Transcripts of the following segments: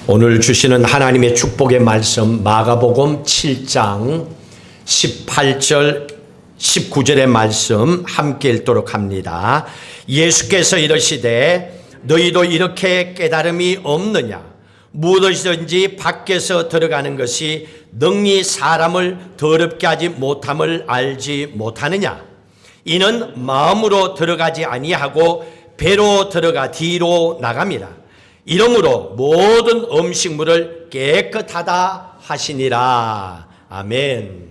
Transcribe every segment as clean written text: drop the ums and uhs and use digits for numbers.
오늘 주시는 하나님의 축복의 말씀 마가복음 7장 18절 19절의 말씀 함께 읽도록 합니다. 예수께서 이르시되 너희도 이렇게 깨달음이 없느냐? 무엇이든지 밖에서 들어가는 것이 능히 사람을 더럽게 하지 못함을 알지 못하느냐? 이는 마음으로 들어가지 아니하고 배로 들어가 뒤로 나갑니다. 이러므로 모든 음식물을 깨끗하다 하시니라. 아멘.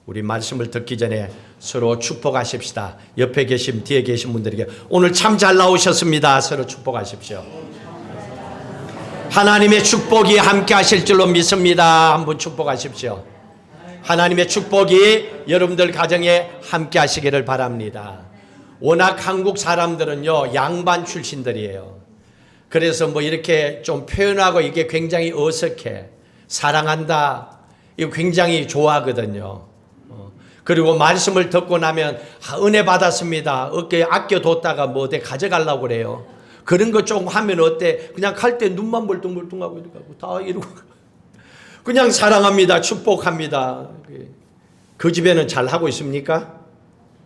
우리 말씀을 듣기 전에 서로 축복하십시다. 옆에 계신 뒤에 계신 분들에게 오늘 참 잘 나오셨습니다. 서로 축복하십시오. 하나님의 축복이 함께 하실 줄로 믿습니다. 한번 축복하십시오. 하나님의 축복이 여러분들 가정에 함께 하시기를 바랍니다. 워낙 한국 사람들은요 양반 출신들이에요. 그래서 뭐 이렇게 좀 표현하고 이게 굉장히 어색해. 사랑한다. 이거 굉장히 좋아하거든요. 그리고 말씀을 듣고 나면 은혜 받았습니다. 어깨에 아껴뒀다가 뭐 어디 가져가려고 그래요. 그런 거 좀 하면 어때? 그냥 갈 때 눈만 멀뚱멀뚱하고 이러고 다 이러고 그냥 사랑합니다. 축복합니다. 그 집에는 잘 하고 있습니까?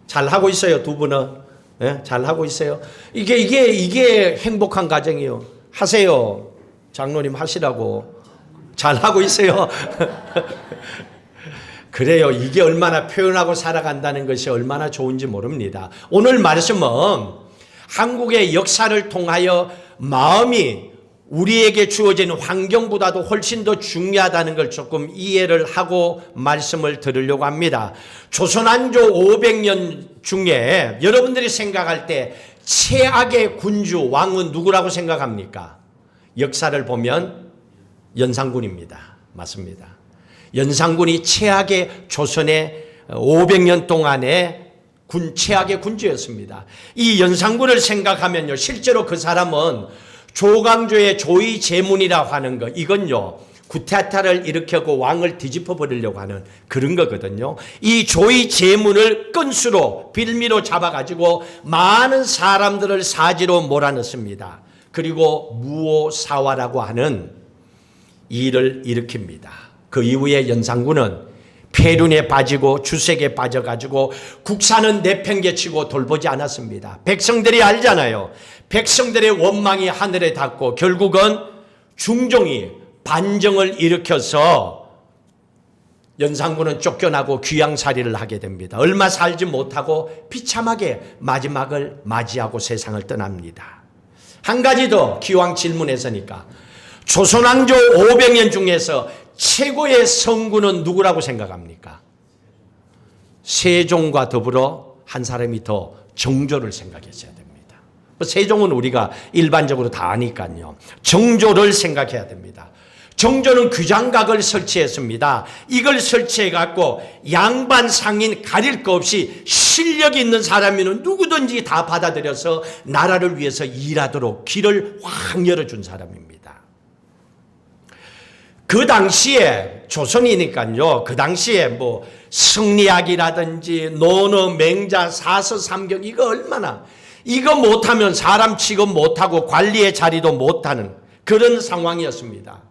잘 하고 있어요. 두 분은. 네, 잘 하고 있어요. 이게 행복한 가정이요. 하세요. 장로님 하시라고. 잘 하고 있어요. 그래요. 이게 얼마나 표현하고 살아간다는 것이 얼마나 좋은지 모릅니다. 오늘 말씀은 한국의 역사를 통하여 마음이 우리에게 주어진 환경보다도 훨씬 더 중요하다는 걸 조금 이해를 하고 말씀을 드리려고 합니다. 조선왕조 500년 중에 여러분들이 생각할 때 최악의 군주 왕은 누구라고 생각합니까? 역사를 보면 연산군입니다. 맞습니다. 연산군이 최악의 조선의 500년 동안의 최악의 군주였습니다. 이 연산군을 생각하면요 실제로 그 사람은 조광조의 조의제문이라고 하는 거 이건요 구테타를 일으켜고 왕을 뒤집어 버리려고 하는 그런 거거든요. 이 조의제문을 끈수로 빌미로 잡아가지고 많은 사람들을 사지로 몰아넣습니다. 그리고 무오사화라고 하는 일을 일으킵니다. 그 이후에 연산군은 폐륜에 빠지고 주색에 빠져가지고 국사는 내팽개치고 돌보지 않았습니다. 백성들이 알잖아요. 백성들의 원망이 하늘에 닿고 결국은 중종이 반정을 일으켜서 연산군은 쫓겨나고 귀양살이를 하게 됩니다. 얼마 살지 못하고 비참하게 마지막을 맞이하고 세상을 떠납니다. 한 가지 더 기왕 질문했으니까 조선왕조 500년 중에서 최고의 성군은 누구라고 생각합니까? 세종과 더불어 한 사람이 더 정조를 생각했어야 됩니다. 세종은 우리가 일반적으로 다 아니까요. 정조를 생각해야 됩니다. 정조는 규장각을 설치했습니다. 이걸 설치해갖고 양반 상인 가릴 거 없이 실력이 있는 사람이면 누구든지 다 받아들여서 나라를 위해서 일하도록 길을 확 열어준 사람입니다. 그 당시에 조선이니까요. 그 당시에 뭐 승리학이라든지 논어, 맹자, 사서, 삼경 이거 얼마나 이거 못하면 사람 취급 못하고 관리의 자리도 못하는 그런 상황이었습니다.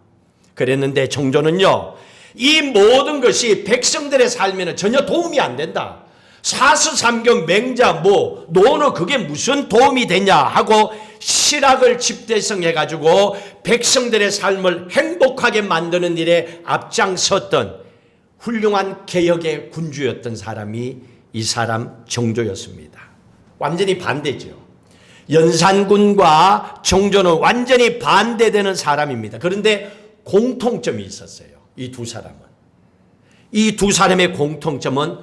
그랬는데 정조는요. 이 모든 것이 백성들의 삶에는 전혀 도움이 안 된다. 사서, 삼경, 맹자, 뭐 논어 그게 무슨 도움이 되냐 하고 실학을 집대성해가지고 백성들의 삶을 행복하게 만드는 일에 앞장섰던 훌륭한 개혁의 군주였던 사람이 이 사람 정조였습니다. 완전히 반대죠. 연산군과 정조는 완전히 반대되는 사람입니다. 그런데 공통점이 있었어요. 이 두 사람은. 이 두 사람의 공통점은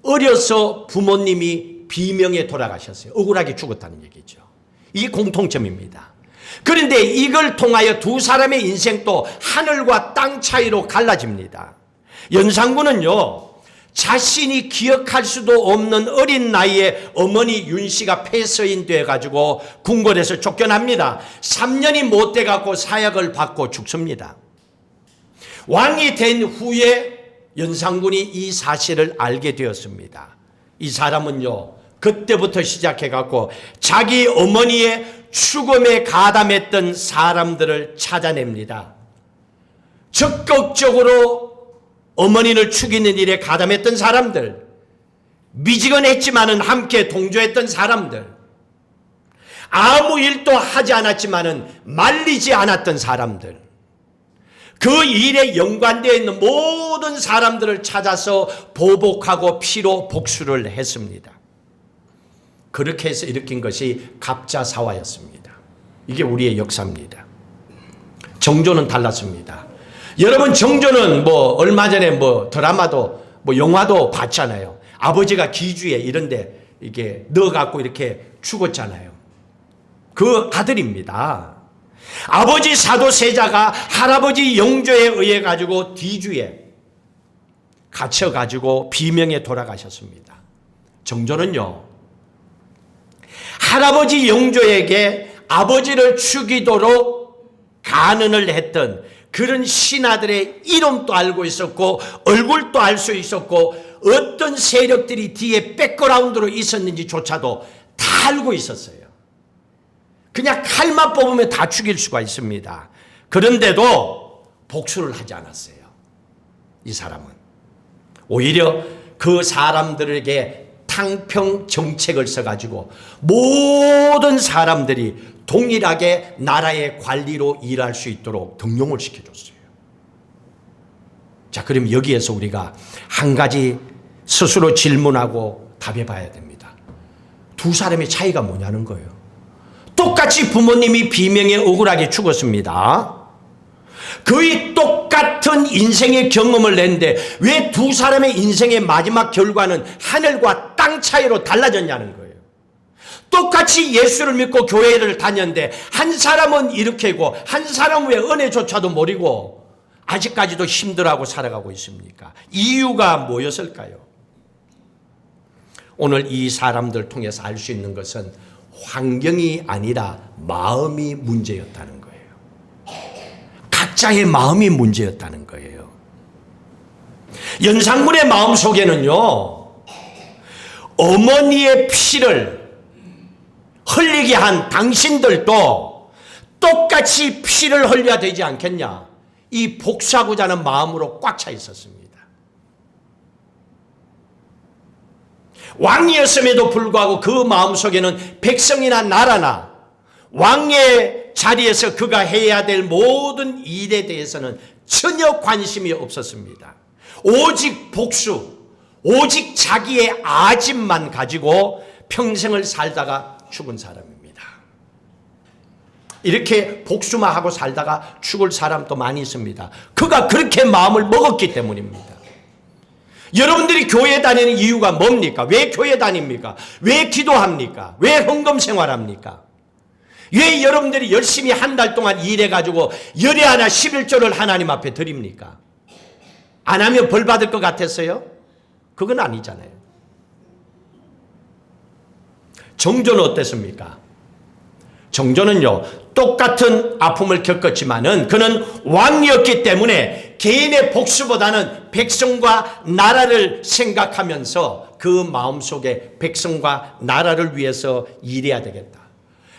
어려서 부모님이 비명에 돌아가셨어요. 억울하게 죽었다는 얘기죠. 이 공통점입니다. 그런데 이걸 통하여 두 사람의 인생도 하늘과 땅 차이로 갈라집니다. 연산군은요. 자신이 기억할 수도 없는 어린 나이에 어머니 윤씨가 폐서인 돼가지고 궁궐에서 쫓겨납니다. 3년이 못 돼갖고 사약을 받고 죽습니다. 왕이 된 후에 연산군이 이 사실을 알게 되었습니다. 이 사람은요. 그때부터 시작해갖고 자기 어머니의 죽음에 가담했던 사람들을 찾아냅니다. 적극적으로 어머니를 죽이는 일에 가담했던 사람들, 미지근했지만은 함께 동조했던 사람들, 아무 일도 하지 않았지만은 말리지 않았던 사람들, 그 일에 연관되어 있는 모든 사람들을 찾아서 보복하고 피로 복수를 했습니다. 그렇게 해서 일으킨 것이 갑자사화였습니다. 이게 우리의 역사입니다. 정조는 달랐습니다. 여러분, 정조는 얼마 전에 드라마도 영화도 봤잖아요. 아버지가 기주에 이런데 이게 넣어갖고 이렇게 죽었잖아요. 그 아들입니다. 아버지 사도세자가 할아버지 영조에 의해 가지고 뒤주에 갇혀 가지고 비명에 돌아가셨습니다. 정조는요, 할아버지 영조에게 아버지를 죽이도록 간언을 했던 그런 신하들의 이름도 알고 있었고 얼굴도 알 수 있었고 어떤 세력들이 뒤에 백그라운드로 있었는지조차도 다 알고 있었어요. 그냥 칼만 뽑으면 다 죽일 수가 있습니다. 그런데도 복수를 하지 않았어요. 이 사람은 오히려 그 사람들에게 탕평 정책을 써가지고 모든 사람들이 동일하게 나라의 관리로 일할 수 있도록 등용을 시켜줬어요. 자, 그럼 여기에서 우리가 한 가지 스스로 질문하고 답해 봐야 됩니다. 두 사람의 차이가 뭐냐는 거예요. 똑같이 부모님이 비명에 억울하게 죽었습니다. 거의 똑같은 인생의 경험을 냈는데 왜 두 사람의 인생의 마지막 결과는 하늘과 땅 차이로 달라졌냐는 거예요. 똑같이 예수를 믿고 교회를 다녔는데 한 사람은 이렇게고 한 사람은 왜 은혜조차도 모르고 아직까지도 힘들어하고 살아가고 있습니까? 이유가 뭐였을까요? 오늘 이 사람들 통해서 알 수 있는 것은 환경이 아니라 마음이 문제였다는 거예요. 각자의 마음이 문제였다는 거예요. 연산군의 마음 속에는요, 어머니의 피를 흘리게 한 당신들도 똑같이 피를 흘려야 되지 않겠냐, 이 복수하고자 하는 마음으로 꽉 차 있었습니다. 왕이었음에도 불구하고 그 마음속에는 백성이나 나라나 왕의 자리에서 그가 해야 될 모든 일에 대해서는 전혀 관심이 없었습니다. 오직 복수, 오직 자기의 아집만 가지고 평생을 살다가 죽은 사람입니다. 이렇게 복수만 하고 살다가 죽을 사람도 많이 있습니다. 그가 그렇게 마음을 먹었기 때문입니다. 여러분들이 교회 다니는 이유가 뭡니까? 왜 교회 다닙니까? 왜 기도합니까? 왜 헌금 생활합니까? 왜 여러분들이 열심히 한 달 동안 일해가지고 열에 하나 11조를 하나님 앞에 드립니까? 안 하면 벌 받을 것 같았어요? 그건 아니잖아요. 정조는 어땠습니까? 정조는요, 똑같은 아픔을 겪었지만은 그는 왕이었기 때문에 개인의 복수보다는 백성과 나라를 생각하면서 그 마음속에 백성과 나라를 위해서 일해야 되겠다.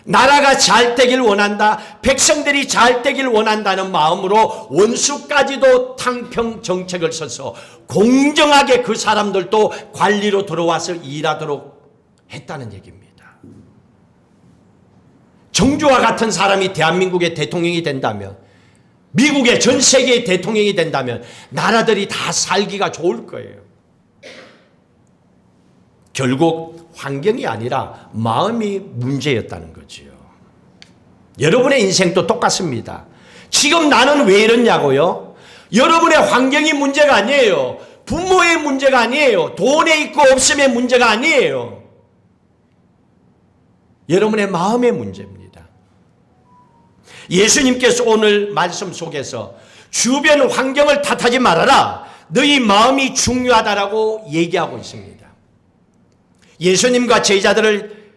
나라가 잘 되길 원한다. 백성들이 잘 되길 원한다는 마음으로 원수까지도 탕평 정책을 써서 공정하게 그 사람들도 관리로 들어와서 일하도록 했다는 얘기입니다. 정조와 같은 사람이 대한민국의 대통령이 된다면, 미국의 전 세계의 대통령이 된다면 나라들이 다 살기가 좋을 거예요. 결국 환경이 아니라 마음이 문제였다는 거지요. 여러분의 인생도 똑같습니다. 지금 나는 왜 이러냐고요? 여러분의 환경이 문제가 아니에요. 부모의 문제가 아니에요. 돈에 있고 없음의 문제가 아니에요. 여러분의 마음의 문제입니다. 예수님께서 오늘 말씀 속에서 주변 환경을 탓하지 말아라. 너희 마음이 중요하다라고 얘기하고 있습니다. 예수님과 제자들을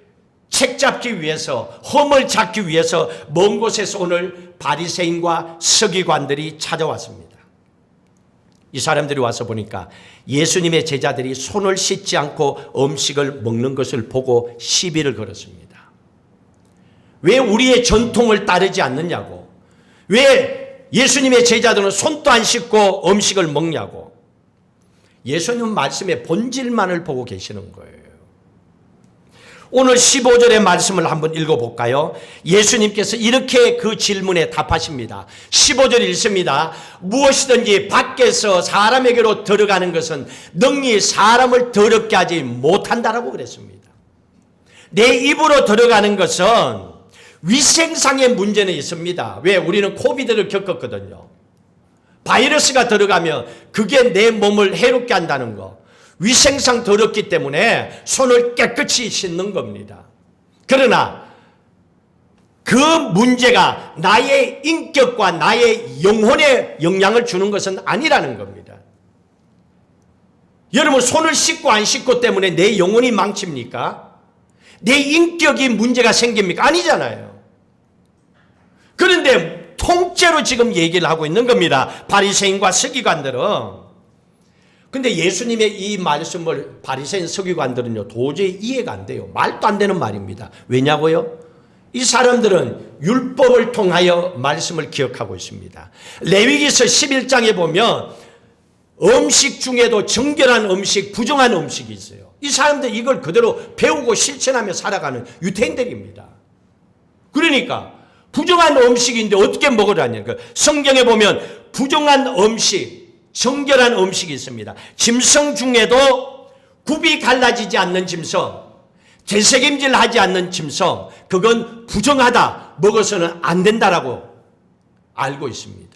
책잡기 위해서, 험을 잡기 위해서 먼 곳에서 오늘 바리새인과 서기관들이 찾아왔습니다. 이 사람들이 와서 보니까 예수님의 제자들이 손을 씻지 않고 음식을 먹는 것을 보고 시비를 걸었습니다. 왜 우리의 전통을 따르지 않느냐고, 왜 예수님의 제자들은 손도 안 씻고 음식을 먹냐고. 예수님 말씀의 본질만을 보고 계시는 거예요. 오늘 15절의 말씀을 한번 읽어볼까요? 예수님께서 이렇게 그 질문에 답하십니다. 15절 읽습니다. 무엇이든지 밖에서 사람에게로 들어가는 것은 능히 사람을 더럽게 하지 못한다라고 그랬습니다. 내 입으로 들어가는 것은 위생상의 문제는 있습니다. 왜? 우리는 코비드를 겪었거든요. 바이러스가 들어가면 그게 내 몸을 해롭게 한다는 거. 위생상 더럽기 때문에 손을 깨끗이 씻는 겁니다. 그러나 그 문제가 나의 인격과 나의 영혼에 영향을 주는 것은 아니라는 겁니다. 여러분, 손을 씻고 안 씻고 때문에 내 영혼이 망칩니까? 내 인격이 문제가 생깁니까? 아니잖아요. 그런데 통째로 지금 얘기를 하고 있는 겁니다. 바리새인과 서기관들은. 근데 예수님의 이 말씀을 바리새인 서기관들은요 도저히 이해가 안 돼요. 말도 안 되는 말입니다. 왜냐고요? 이 사람들은 율법을 통하여 말씀을 기억하고 있습니다. 레위기서 11장에 보면 음식 중에도 정결한 음식, 부정한 음식이 있어요. 이 사람들 이걸 그대로 배우고 실천하며 살아가는 유태인들입니다. 그러니까 부정한 음식인데 어떻게 먹으라니까. 성경에 보면 부정한 음식, 정결한 음식이 있습니다. 짐승 중에도 굽이 갈라지지 않는 짐승, 되새김질하지 않는 짐승, 그건 부정하다, 먹어서는 안 된다라고 알고 있습니다.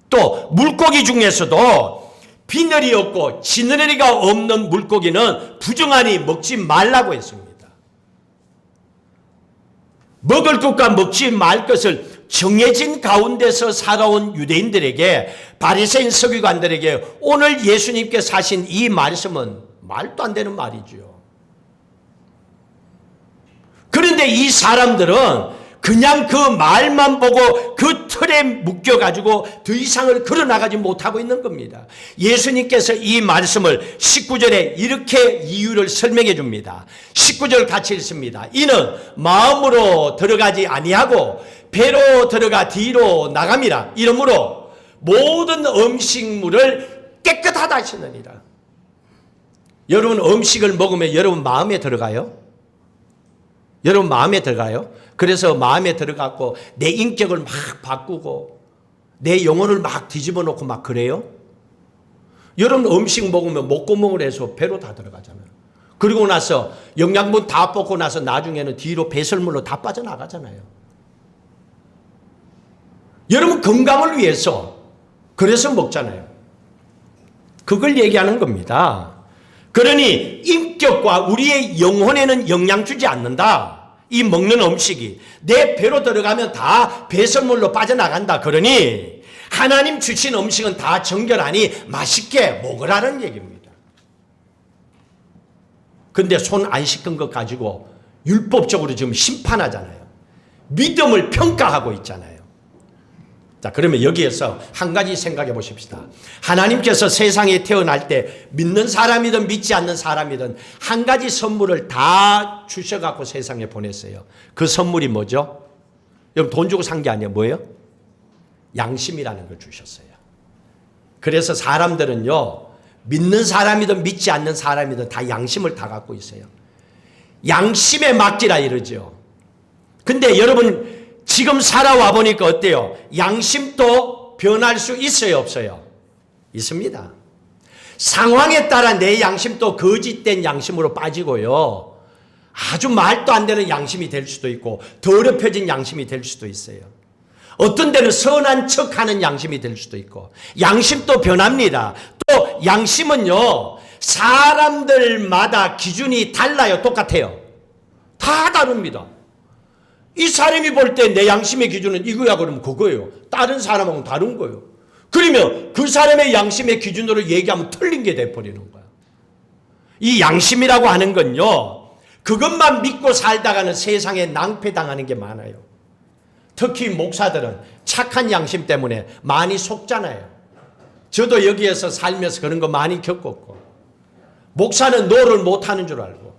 또 물고기 중에서도 비늘이 없고 지느러리가 없는 물고기는 부정하니 먹지 말라고 했습니다. 먹을 것과 먹지 말 것을 정해진 가운데서 살아온 유대인들에게, 바리새인 서기관들에게 오늘 예수님께서 하신 이 말씀은 말도 안 되는 말이죠. 그런데 이 사람들은 그냥 그 말만 보고 그 틀에 묶여가지고 더 이상을 걸어나가지 못하고 있는 겁니다. 예수님께서 이 말씀을 19절에 이렇게 이유를 설명해 줍니다. 19절 같이 읽습니다. 이는 마음으로 들어가지 아니하고 배로 들어가 뒤로 나갑니다. 이러므로 모든 음식물을 깨끗하다 하시느니라. 여러분, 음식을 먹으면 여러분 마음에 들어가요? 여러분 마음에 들어가요? 그래서 마음에 들어가고 내 인격을 막 바꾸고 내 영혼을 막 뒤집어 놓고 막 그래요? 여러분 음식 먹으면 목구멍을 해서 배로 다 들어가잖아요. 그리고 나서 영양분 다 뽑고 나서 나중에는 뒤로 배설물로 다 빠져나가잖아요. 여러분 건강을 위해서 그래서 먹잖아요. 그걸 얘기하는 겁니다. 그러니 인격과 우리의 영혼에는 영향 주지 않는다. 이 먹는 음식이 내 배로 들어가면 다 배설물로 빠져나간다. 그러니 하나님 주신 음식은 다 정결하니 맛있게 먹으라는 얘기입니다. 근데 손 안 씻은 것 가지고 율법적으로 지금 심판하잖아요. 믿음을 평가하고 있잖아요. 자, 그러면 여기에서 한 가지 생각해 보십시다. 하나님께서 세상에 태어날 때 믿는 사람이든 믿지 않는 사람이든 한 가지 선물을 다 주셔갖고 세상에 보냈어요. 그 선물이 뭐죠? 여러분 돈 주고 산 게 아니에요. 뭐예요? 양심이라는 걸 주셨어요. 그래서 사람들은요, 믿는 사람이든 믿지 않는 사람이든 다 양심을 다 갖고 있어요. 양심에 맡기라 이러죠. 근데 여러분 지금 살아와 보니까 어때요? 양심도 변할 수 있어요, 없어요? 있습니다. 상황에 따라 내 양심도 거짓된 양심으로 빠지고요. 아주 말도 안 되는 양심이 될 수도 있고 더럽혀진 양심이 될 수도 있어요. 어떤 데는 선한 척하는 양심이 될 수도 있고 양심도 변합니다. 또 양심은요, 사람들마다 기준이 달라요. 똑같아요? 다 다릅니다. 이 사람이 볼 때 내 양심의 기준은 이거야 그러면 그거예요. 다른 사람하고는 다른 거예요. 그러면 그 사람의 양심의 기준으로 얘기하면 틀린 게 돼버리는 거야. 이 양심이라고 하는 건요, 그것만 믿고 살다가는 세상에 낭패당하는 게 많아요. 특히 목사들은 착한 양심 때문에 많이 속잖아요. 저도 여기에서 살면서 그런 거 많이 겪었고, 목사는 노를 못하는 줄 알고.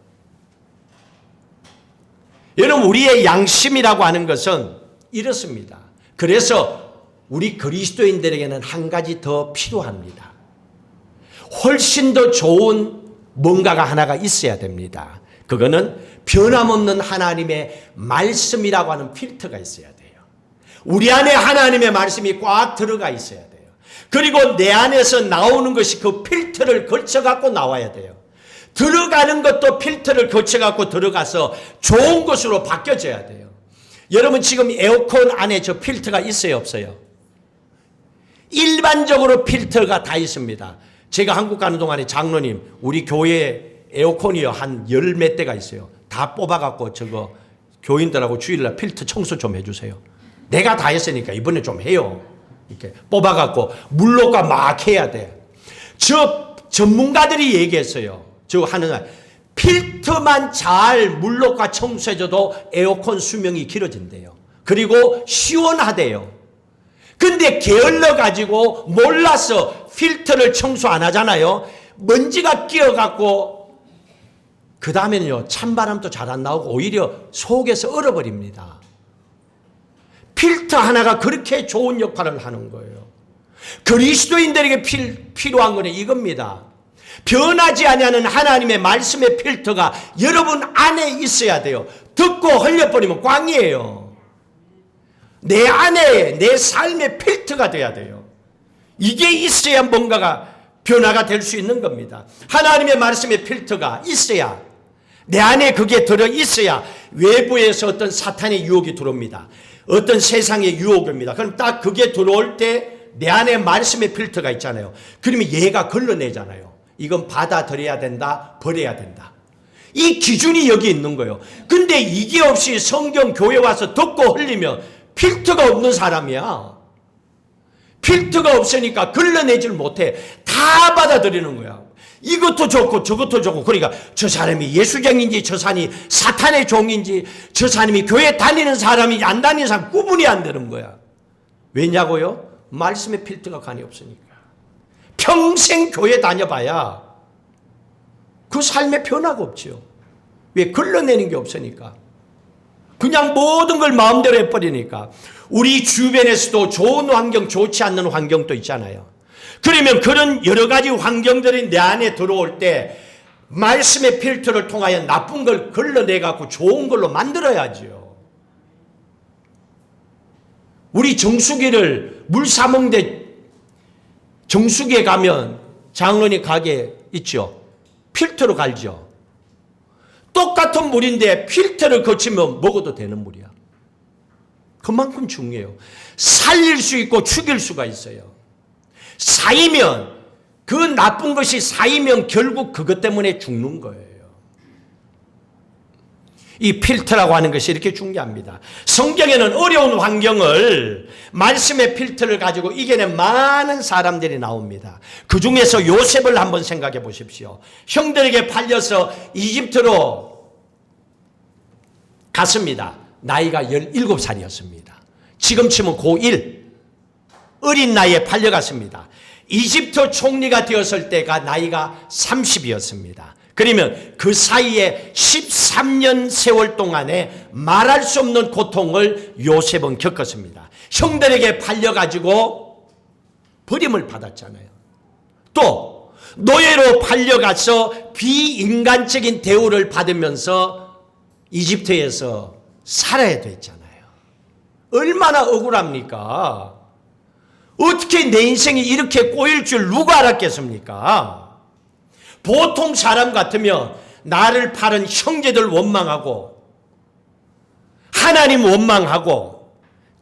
여러분 우리의 양심이라고 하는 것은 이렇습니다. 그래서 우리 그리스도인들에게는 한 가지 더 필요합니다. 훨씬 더 좋은 뭔가가 하나가 있어야 됩니다. 그거는 변함없는 하나님의 말씀이라고 하는 필터가 있어야 돼요. 우리 안에 하나님의 말씀이 꽉 들어가 있어야 돼요. 그리고 내 안에서 나오는 것이 그 필터를 거쳐갖고 나와야 돼요. 들어가는 것도 필터를 거쳐갖고 들어가서 좋은 것으로 바뀌어져야 돼요. 여러분 지금 에어컨 안에 저 필터가 있어요, 없어요? 일반적으로 필터가 다 있습니다. 제가 한국 가는 동안에 장로님, 우리 교회에 에어컨이요 한 열 몇 대가 있어요. 다 뽑아갖고 저거 교인들하고 주일날 필터 청소 좀 해주세요. 내가 다 했으니까 이번에 좀 해요. 이렇게 뽑아갖고 물로가 막 해야 돼. 저 전문가들이 얘기했어요. 저 하는 날 필터만 잘 물로가 청소해줘도 에어컨 수명이 길어진대요. 그리고 시원하대요. 근데 게을러 가지고 몰라서 필터를 청소 안 하잖아요. 먼지가 끼어갖고 그 다음에는요 찬바람도 잘 안 나오고 오히려 속에서 얼어버립니다. 필터 하나가 그렇게 좋은 역할을 하는 거예요. 그리스도인들에게 필요한 것은 이겁니다. 변하지 아니하는 하나님의 말씀의 필터가 여러분 안에 있어야 돼요. 듣고 흘려버리면 꽝이에요. 내 안에 내 삶의 필터가 돼야 돼요. 이게 있어야 뭔가가 변화가 될 수 있는 겁니다. 하나님의 말씀의 필터가 있어야, 내 안에 그게 들어있어야 외부에서 어떤 사탄의 유혹이 들어옵니다. 어떤 세상의 유혹입니다. 그럼 딱 그게 들어올 때 내 안에 말씀의 필터가 있잖아요. 그러면 얘가 걸러내잖아요. 이건 받아들여야 된다, 버려야 된다. 이 기준이 여기 있는 거예요. 근데 이게 없이 성경 교회 와서 듣고 흘리면 필터가 없는 사람이야. 필터가 없으니까 걸러내질 못해. 다 받아들이는 거야. 이것도 좋고 저것도 좋고. 그러니까 저 사람이 예수쟁인지 저 사람이 사탄의 종인지 저 사람이 교회 다니는 사람이 안 다니는 사람 구분이 안 되는 거야. 왜냐고요? 말씀의 필터가 간이 없으니까. 평생 교회 다녀봐야 그 삶에 변화가 없죠. 왜? 걸러내는 게 없으니까. 그냥 모든 걸 마음대로 해버리니까. 우리 주변에서도 좋은 환경, 좋지 않는 환경도 있잖아요. 그러면 그런 여러 가지 환경들이 내 안에 들어올 때 말씀의 필터를 통하여 나쁜 걸 걸러내갖고 좋은 걸로 만들어야죠. 우리 정수기를 물 사먹는데 정수기에 가면 장로님 가게 있죠. 필터로 갈죠. 똑같은 물인데 필터를 거치면 먹어도 되는 물이야. 그만큼 중요해요. 살릴 수 있고 죽일 수가 있어요. 쌓이면, 그 나쁜 것이 쌓이면 결국 그것 때문에 죽는 거예요. 이 필터라고 하는 것이 이렇게 중요합니다. 성경에는 어려운 환경을 말씀의 필터를 가지고 이겨낸 많은 사람들이 나옵니다. 그 중에서 요셉을 한번 생각해 보십시오. 형들에게 팔려서 이집트로 갔습니다. 나이가 17살이었습니다. 지금 치면 고1. 어린 나이에 팔려갔습니다. 이집트 총리가 되었을 때가 나이가 30이었습니다. 그러면 그 사이에 13년 세월 동안에 말할 수 없는 고통을 요셉은 겪었습니다. 형들에게 팔려가지고 버림을 받았잖아요. 또 노예로 팔려가서 비인간적인 대우를 받으면서 이집트에서 살아야 됐잖아요. 얼마나 억울합니까? 어떻게 내 인생이 이렇게 꼬일 줄 누가 알았겠습니까? 보통 사람 같으면 나를 팔은 형제들 원망하고 하나님 원망하고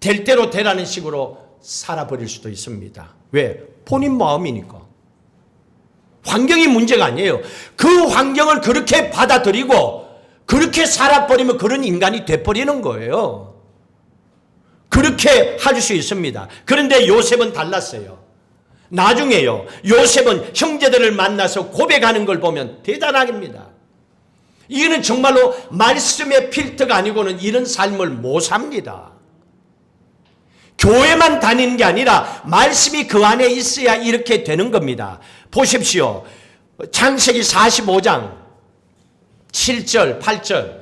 될 대로 되라는 식으로 살아버릴 수도 있습니다. 왜? 본인 마음이니까. 환경이 문제가 아니에요. 그 환경을 그렇게 받아들이고 그렇게 살아버리면 그런 인간이 돼버리는 거예요. 그렇게 할 수 있습니다. 그런데 요셉은 달랐어요. 나중에요, 요셉은 형제들을 만나서 고백하는 걸 보면 대단합니다. 이거는 정말로 말씀의 필터가 아니고는 이런 삶을 못 삽니다. 교회만 다니는 게 아니라 말씀이 그 안에 있어야 이렇게 되는 겁니다. 보십시오. 창세기 45장 7절 8절.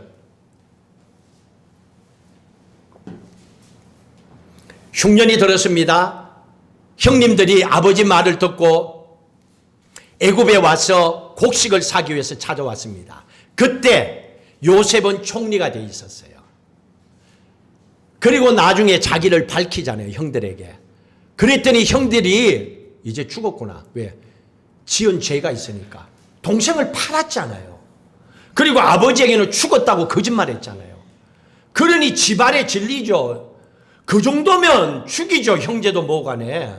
흉년이 들었습니다. 형님들이 아버지 말을 듣고 애굽에 와서 곡식을 사기 위해서 찾아왔습니다. 그때 요셉은 총리가 돼 있었어요. 그리고 나중에 자기를 밝히잖아요, 형들에게. 그랬더니 형들이 이제 죽었구나. 왜? 지은 죄가 있으니까. 동생을 팔았잖아요. 그리고 아버지에게는 죽었다고 거짓말했잖아요. 그러니 지발의 진리죠. 그 정도면 죽이죠, 형제도 뭐간에.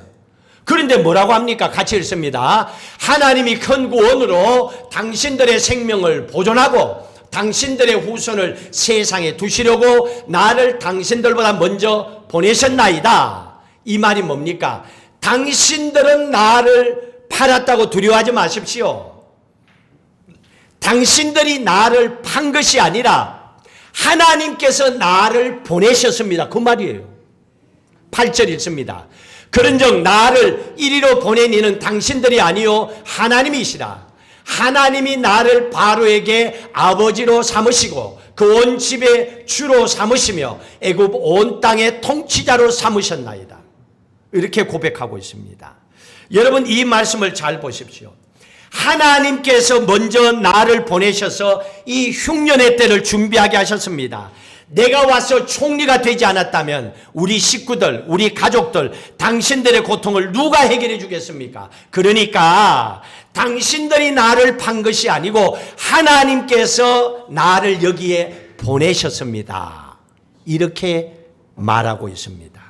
그런데 뭐라고 합니까? 같이 읽습니다. 하나님이 큰 구원으로 당신들의 생명을 보존하고 당신들의 후손을 세상에 두시려고 나를 당신들보다 먼저 보내셨나이다. 이 말이 뭡니까? 당신들은 나를 팔았다고 두려워하지 마십시오. 당신들이 나를 판 것이 아니라 하나님께서 나를 보내셨습니다. 그 말이에요. 8절 읽습니다. 그런즉 나를 이리로 보낸 이는 당신들이 아니요 하나님이시라. 하나님이 나를 바로에게 아버지로 삼으시고 그 온 집의 주로 삼으시며 애굽 온 땅의 통치자로 삼으셨나이다. 이렇게 고백하고 있습니다. 여러분, 이 말씀을 잘 보십시오. 하나님께서 먼저 나를 보내셔서 이 흉년의 때를 준비하게 하셨습니다. 내가 와서 총리가 되지 않았다면 우리 식구들, 우리 가족들, 당신들의 고통을 누가 해결해 주겠습니까? 그러니까 당신들이 나를 판 것이 아니고 하나님께서 나를 여기에 보내셨습니다. 이렇게 말하고 있습니다.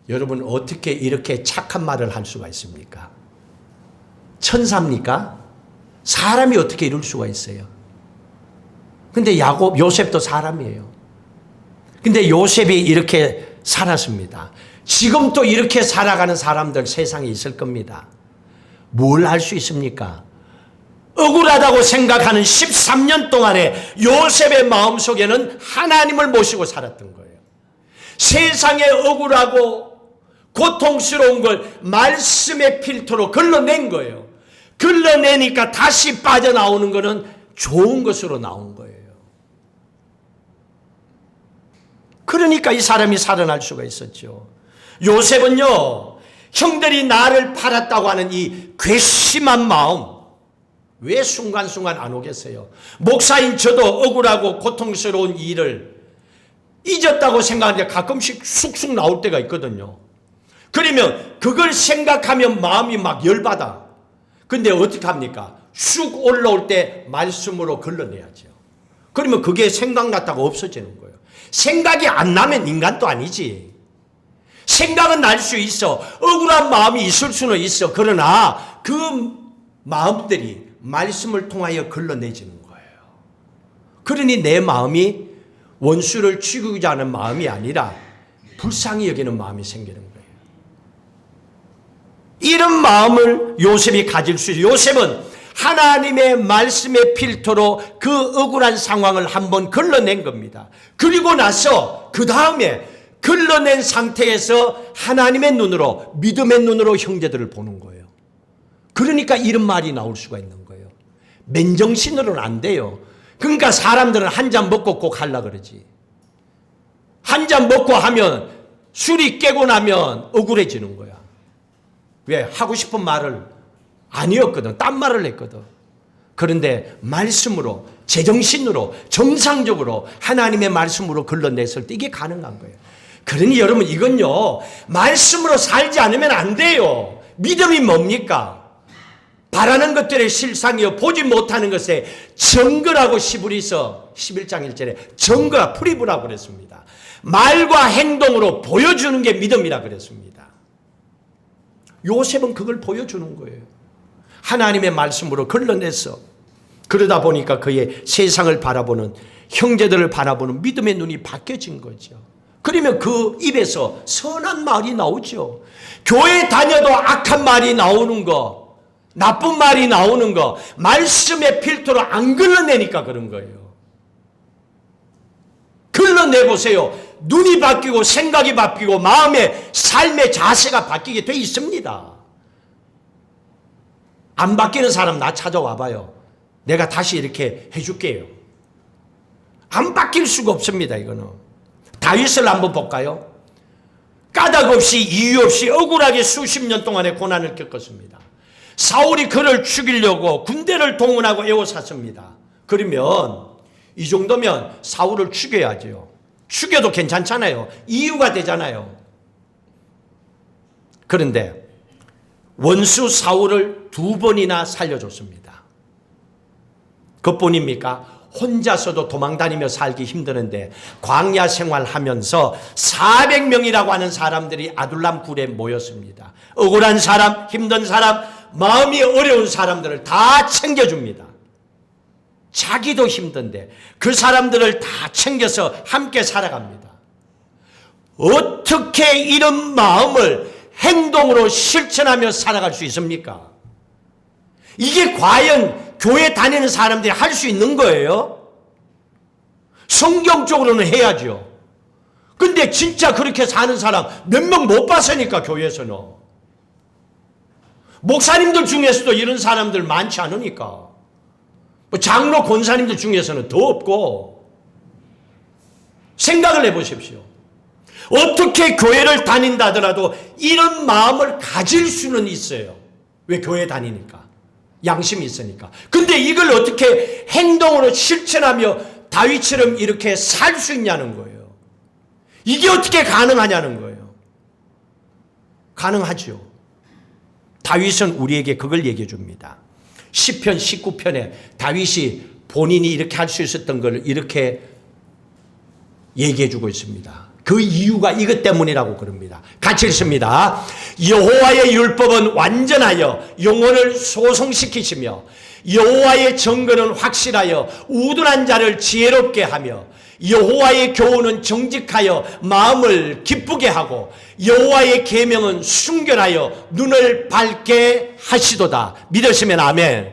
여러분, 어떻게 이렇게 착한 말을 할 수가 있습니까? 천사입니까? 사람이 어떻게 이럴 수가 있어요? 근데 요셉도 사람이에요. 근데 요셉이 이렇게 살았습니다. 지금 또 이렇게 살아가는 사람들 세상에 있을 겁니다. 뭘 할 수 있습니까? 억울하다고 생각하는 13년 동안에 요셉의 마음속에는 하나님을 모시고 살았던 거예요. 세상에 억울하고 고통스러운 걸 말씀의 필터로 걸러낸 거예요. 걸러내니까 다시 빠져나오는 거는 좋은 것으로 나온 거예요. 그러니까 이 사람이 살아날 수가 있었죠. 요셉은요, 형들이 나를 팔았다고 하는 이 괘씸한 마음, 왜 순간순간 안 오겠어요? 목사인 저도 억울하고 고통스러운 일을 잊었다고 생각하는데 가끔씩 쑥쑥 나올 때가 있거든요. 그러면 그걸 생각하면 마음이 막 열받아. 근데 어떻게 합니까? 쑥 올라올 때 말씀으로 걸러내야죠. 그러면 그게 생각났다고 없어지는 거예요. 생각이 안 나면 인간도 아니지. 생각은 날 수 있어. 억울한 마음이 있을 수는 있어. 그러나 그 마음들이 말씀을 통하여 걸러내지는 거예요. 그러니 내 마음이 원수를 죽이고자 하는 마음이 아니라 불쌍히 여기는 마음이 생기는 거예요. 이런 마음을 요셉이 가질 수 있어요. 요셉은 하나님의 말씀의 필터로 그 억울한 상황을 한번 걸러낸 겁니다. 그리고 나서 그 다음에 걸러낸 상태에서 하나님의 눈으로, 믿음의 눈으로 형제들을 보는 거예요. 그러니까 이런 말이 나올 수가 있는 거예요. 맨정신으로는 안 돼요. 그러니까 사람들은 한 잔 먹고 꼭 하려고 그러지. 한 잔 먹고 하면 술이 깨고 나면 억울해지는 거야. 왜? 하고 싶은 말을 아니었거든. 딴 말을 했거든. 그런데 말씀으로, 제정신으로, 정상적으로 하나님의 말씀으로 걸러냈을 때 이게 가능한 거예요. 그러니 여러분, 이건요, 말씀으로 살지 않으면 안 돼요. 믿음이 뭡니까? 바라는 것들의 실상이요, 보지 못하는 것에 증거라고 시브리서 11장 1절에 증거가 프리브라고 그랬습니다. 말과 행동으로 보여주는 게 믿음이라 그랬습니다. 요셉은 그걸 보여주는 거예요. 하나님의 말씀으로 걸러냈어. 그러다 보니까 그의 세상을 바라보는, 형제들을 바라보는 믿음의 눈이 바뀌어진 거죠. 그러면 그 입에서 선한 말이 나오죠. 교회 다녀도 악한 말이 나오는 거, 나쁜 말이 나오는 거, 말씀의 필터로 안 걸러내니까 그런 거예요. 걸러내보세요. 눈이 바뀌고 생각이 바뀌고 마음의 삶의 자세가 바뀌게 돼 있습니다. 안 바뀌는 사람 나 찾아와 봐요. 내가 다시 이렇게 해줄게요. 안 바뀔 수가 없습니다. 이거는. 다윗을 한번 볼까요? 까닭 없이 이유 없이 억울하게 수십 년 동안의 고난을 겪었습니다. 사울이 그를 죽이려고 군대를 동원하고 에워쌌습니다. 그러면 이 정도면 사울을 죽여야죠. 죽여도 괜찮잖아요. 이유가 되잖아요. 그런데 원수 사울을 2번이나 살려줬습니다. 그뿐입니까? 혼자서도 도망다니며 살기 힘드는데 광야 생활하면서 400명이라고 하는 사람들이 아둘람 굴에 모였습니다. 억울한 사람, 힘든 사람, 마음이 어려운 사람들을 다 챙겨줍니다. 자기도 힘든데 그 사람들을 다 챙겨서 함께 살아갑니다. 어떻게 이런 마음을 행동으로 실천하며 살아갈 수 있습니까? 이게 과연 교회 다니는 사람들이 할 수 있는 거예요? 성경적으로는 해야죠. 근데 진짜 그렇게 사는 사람 몇 명 못 봤으니까 교회에서는. 목사님들 중에서도 이런 사람들 많지 않으니까. 장로 권사님들 중에서는 더 없고. 생각을 해보십시오. 어떻게 교회를 다닌다 하더라도 이런 마음을 가질 수는 있어요. 왜? 교회 다니니까. 양심이 있으니까. 근데 이걸 어떻게 행동으로 실천하며 다윗처럼 이렇게 살 수 있냐는 거예요. 이게 어떻게 가능하냐는 거예요. 가능하죠. 다윗은 우리에게 그걸 얘기해 줍니다. 시편 19편에 다윗이 본인이 이렇게 할 수 있었던 걸 이렇게 얘기해 주고 있습니다. 그 이유가 이것 때문이라고 그럽니다. 같이 읽습니다. 여호와의 율법은 완전하여 영혼을 소성시키시며 여호와의 정근은 확실하여 우둔한 자를 지혜롭게 하며 여호와의 교훈은 정직하여 마음을 기쁘게 하고 여호와의 계명은 순결하여 눈을 밝게 하시도다. 믿으시면 아멘.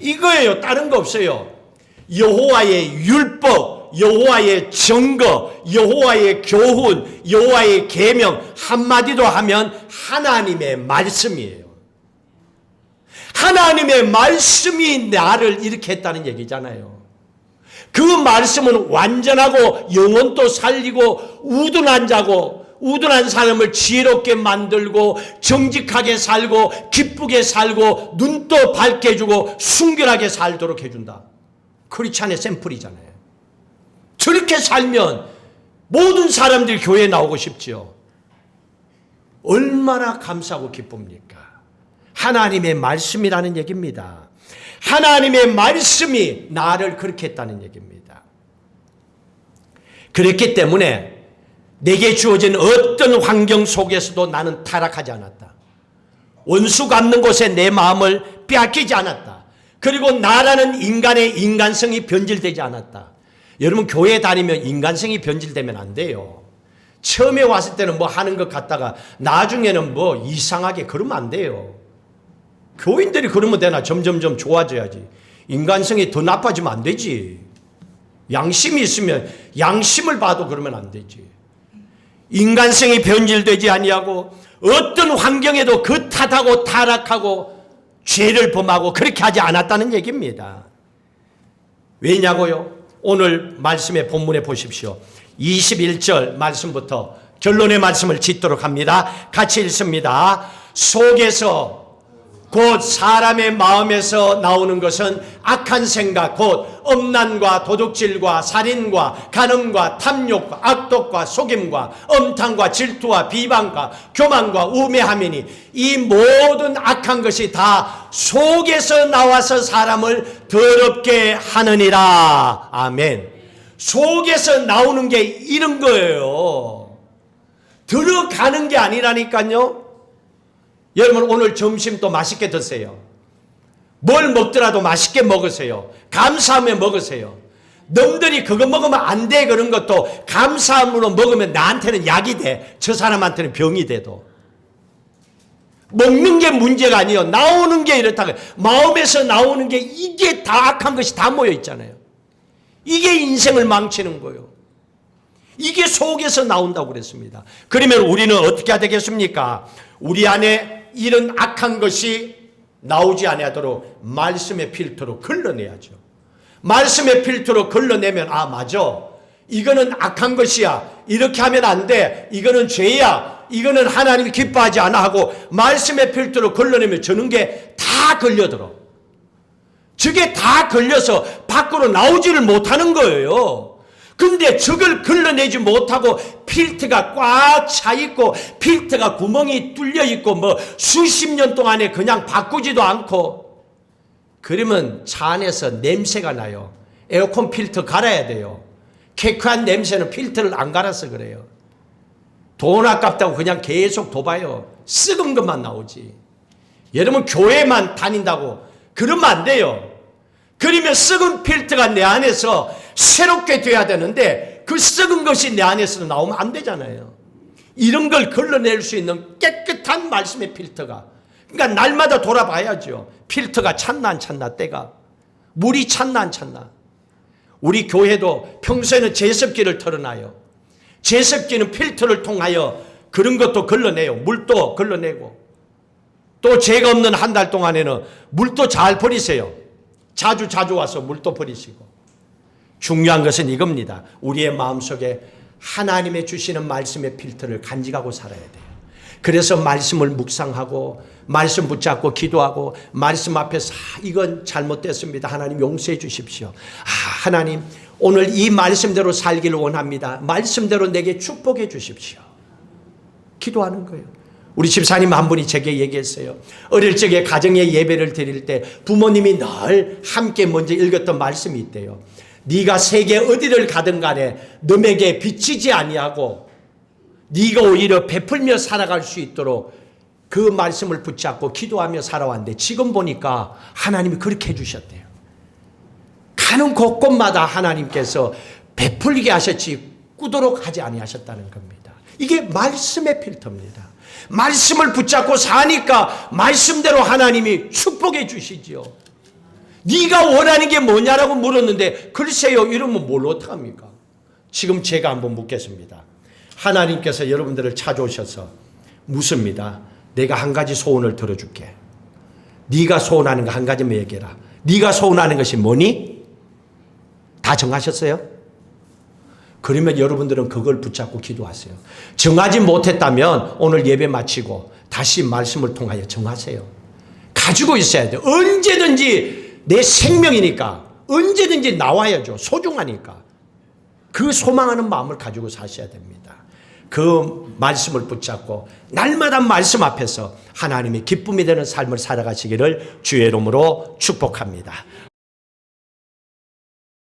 이거예요. 다른 거 없어요. 여호와의 율법, 여호와의 증거, 여호와의 교훈, 여호와의 계명 한마디로 하면 하나님의 말씀이에요. 하나님의 말씀이 나를 이렇게 했다는 얘기잖아요. 그 말씀은 완전하고 영혼도 살리고 우둔한 사람을 지혜롭게 만들고 정직하게 살고 기쁘게 살고 눈도 밝게 해주고 순결하게 살도록 해준다. 크리스찬의 샘플이잖아요. 저렇게 살면 모든 사람들이 교회에 나오고 싶지요. 얼마나 감사하고 기쁩니까? 하나님의 말씀이라는 얘기입니다. 하나님의 말씀이 나를 그렇게 했다는 얘기입니다. 그랬기 때문에 내게 주어진 어떤 환경 속에서도 나는 타락하지 않았다. 원수 갚는 곳에 내 마음을 빼앗기지 않았다. 그리고 나라는 인간의 인간성이 변질되지 않았다. 여러분 교회 다니면 인간성이 변질되면 안 돼요. 처음에 왔을 때는 뭐 하는 것 같다가 나중에는 뭐 이상하게 그러면 안 돼요. 교인들이 그러면 되나? 점점점 좋아져야지. 인간성이 더 나빠지면 안 되지. 양심이 있으면 양심을 봐도 그러면 안 되지. 인간성이 변질되지 아니하고 어떤 환경에도 그 탓하고 타락하고 죄를 범하고 그렇게 하지 않았다는 얘기입니다. 왜냐고요? 오늘 말씀의 본문에 보십시오. 21절 말씀부터 결론의 말씀을 짓도록 합니다. 같이 읽습니다. 속에서 곧 사람의 마음에서 나오는 것은 악한 생각 곧 음란과 도둑질과 살인과 간음과 탐욕과 악독과 속임과 엄탕과 질투와 비방과 교만과 우매함이니 이 모든 악한 것이 다 속에서 나와서 사람을 더럽게 하느니라. 아멘. 속에서 나오는 게 이런 거예요. 들어가는 게 아니라니까요. 여러분 오늘 점심 또 맛있게 드세요. 뭘 먹더라도 맛있게 먹으세요. 감사하며 먹으세요. 남들이 그거 먹으면 안 돼 그런 것도 감사함으로 먹으면 나한테는 약이 돼. 저 사람한테는 병이 돼도. 먹는 게 문제가 아니에요. 나오는 게 이렇다고. 마음에서 나오는 게 이게 다 악한 것이 다 모여 있잖아요. 이게 인생을 망치는 거예요. 이게 속에서 나온다고 그랬습니다. 그러면 우리는 어떻게 해야 되겠습니까? 우리 안에 이런 악한 것이 나오지 아니하도록 말씀의 필터로 걸러내야죠. 말씀의 필터로 걸러내면 아 맞아. 이거는 악한 것이야. 이렇게 하면 안 돼. 이거는 죄야. 이거는 하나님이 기뻐하지 않아 하고 말씀의 필터로 걸러내면 저는 게 다 걸려들어. 저게 다 걸려서 밖으로 나오지를 못하는 거예요. 근데 저걸 걸러내지 못하고 필터가 꽉 차 있고 필터가 구멍이 뚫려 있고 뭐 수십 년 동안에 그냥 바꾸지도 않고 그러면 차 안에서 냄새가 나요. 에어컨 필터 갈아야 돼요. 쾌쾌한 냄새는 필터를 안 갈아서 그래요. 돈 아깝다고 그냥 계속 둬봐요. 썩은 것만 나오지. 여러분 교회만 다닌다고 그러면 안 돼요. 그러면 썩은 필터가 내 안에서 새롭게 돼야 되는데 그 썩은 것이 내 안에서 나오면 안 되잖아요. 이런 걸 걸러낼 수 있는 깨끗한 말씀의 필터가. 그러니까 날마다 돌아봐야죠. 필터가 찼나 안 찼나 때가. 물이 찼나 안 찼나. 우리 교회도 평소에는 제습기를 털어놔요. 제습기는 필터를 통하여 그런 것도 걸러내요. 물도 걸러내고. 또 죄가 없는 한 달 동안에는 물도 잘 버리세요. 자주 와서 물도 버리시고. 중요한 것은 이겁니다. 우리의 마음속에 하나님의 주시는 말씀의 필터를 간직하고 살아야 돼요. 그래서 말씀을 묵상하고 말씀 붙잡고 기도하고 말씀 앞에서 이건 잘못됐습니다. 하나님 용서해 주십시오. 하나님 오늘 이 말씀대로 살기를 원합니다. 말씀대로 내게 축복해 주십시오. 기도하는 거예요. 우리 집사님 한 분이 제게 얘기했어요. 어릴 적에 가정의 예배를 드릴 때 부모님이 늘 함께 먼저 읽었던 말씀이 있대요. 네가 세계 어디를 가든 간에 너에게 비치지 아니하고 네가 오히려 베풀며 살아갈 수 있도록 그 말씀을 붙잡고 기도하며 살아왔는데 지금 보니까 하나님이 그렇게 해주셨대요. 가는 곳곳마다 하나님께서 베풀게 하셨지 꾸도록 하지 아니하셨다는 겁니다. 이게 말씀의 필터입니다. 말씀을 붙잡고 사니까 말씀대로 하나님이 축복해 주시지요. 네가 원하는 게 뭐냐라고 물었는데 글쎄요 이러면 뭘 어떡합니까? 지금 제가 한번 묻겠습니다. 하나님께서 여러분들을 찾아오셔서 묻습니다. 내가 한 가지 소원을 들어줄게. 네가 소원하는 거 한 가지만 얘기해라. 네가 소원하는 것이 뭐니? 다 정하셨어요? 그러면 여러분들은 그걸 붙잡고 기도하세요. 정하지 못했다면 오늘 예배 마치고 다시 말씀을 통하여 정하세요. 가지고 있어야 돼요. 언제든지 내 생명이니까 언제든지 나와야죠. 소중하니까. 그 소망하는 마음을 가지고 사셔야 됩니다. 그 말씀을 붙잡고 날마다 말씀 앞에서 하나님의 기쁨이 되는 삶을 살아가시기를 주의 이름으로 축복합니다.